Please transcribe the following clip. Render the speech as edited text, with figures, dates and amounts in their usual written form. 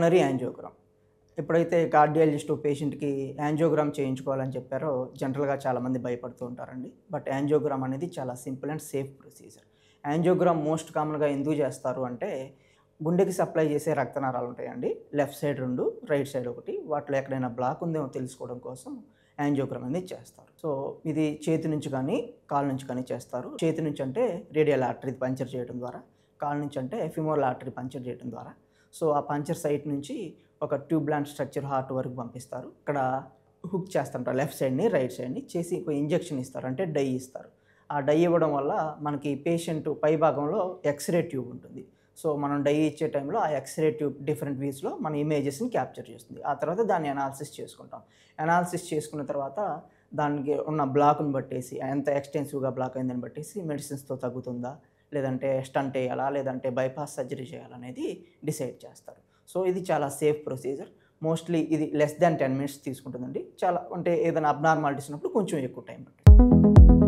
Coronary angiogram. ఎప్పుడైతే cardiologist పేషెంట్‌కి angiogram చేయించుకోవాలని చెప్పారో జనరల్‌గా చాలామంది భయపడుతూ ఉంటారండి. బట్ యాంజియోగ్రామ్ అనేది చాలా simple and safe procedure. Angiogram most కామన్‌గా ఎందుకు చేస్తారు అంటే గుండెకి సప్లై చేసే రక్తనాళాలు ఉంటాయండి. Left side 2, right side 1. వాటిలో ఎక్కడైనా బ్లాక్ ఉందేమో తెలుసుకోవడం కోసం యాంజియోగ్రామ్ అనేది చేస్తారు. సో ఇది చేతి నుంచి కానీ, కాలు నుంచి కానీ చేస్తారు. చేతి నుంచి అంటే రేడియల్ ఆర్టరీ పంక్చర్ చేయడం ద్వారా, కాలు నుంచి అంటే ఫిమోరల్ ఆర్టరీ పంక్చర్ చేయడం ద్వారా. సో ఆ పంక్చర్ సైట్ నుంచి ఒక ట్యూబ్ లాంటి స్ట్రక్చర్ హార్ట్ వరకు పంపిస్తారు. ఇక్కడ హుక్ చేస్తుంటారు లెఫ్ట్ సైడ్‌ని, రైట్ సైడ్‌ని చేసి ఒక ఇంజెక్షన్ ఇస్తారు. అంటే డై ఇస్తారు. ఆ డై ఇవ్వడం వల్ల మనకి పేషెంట్ పై భాగంలో ఎక్స్‌రే ట్యూబ్ ఉంటుంది. సో మనం డై ఇచ్చే టైంలో ఆ ఎక్స్‌రే ట్యూబ్ డిఫరెంట్ వ్యూస్‌లో మన ఇమేజెస్‌ని క్యాప్చర్ చేస్తుంది. ఆ తర్వాత దాన్ని అనాలిసిస్ చేసుకుంటాం. అనాలిసిస్ చేసుకున్న తర్వాత దానికి ఉన్న బ్లాక్‌ని బట్టేసి ఎంత ఎక్స్‌టెన్సివ్‌గా బ్లాక్ అయిందని బట్టేసి మెడిసిన్స్‌తో తగ్గుతుందా? లేదంటే స్టంట్ ఎయ్యాలా? లేదంటే బైపాస్ సర్జరీ చేయాలనేది డిసైడ్ చేస్తారు. సో ఇది చాలా సేఫ్ ప్రొసీజర్. మోస్ట్‌లీ ఇది లెస్ థాన్ 10 మినిట్స్ తీసుకుంటుందండి. చాలా అంటే ఏదైనా అబ్నార్మాలిటీస్ ఉన్నప్పుడు కొంచెం ఎక్కువ టైం పడుతుంది.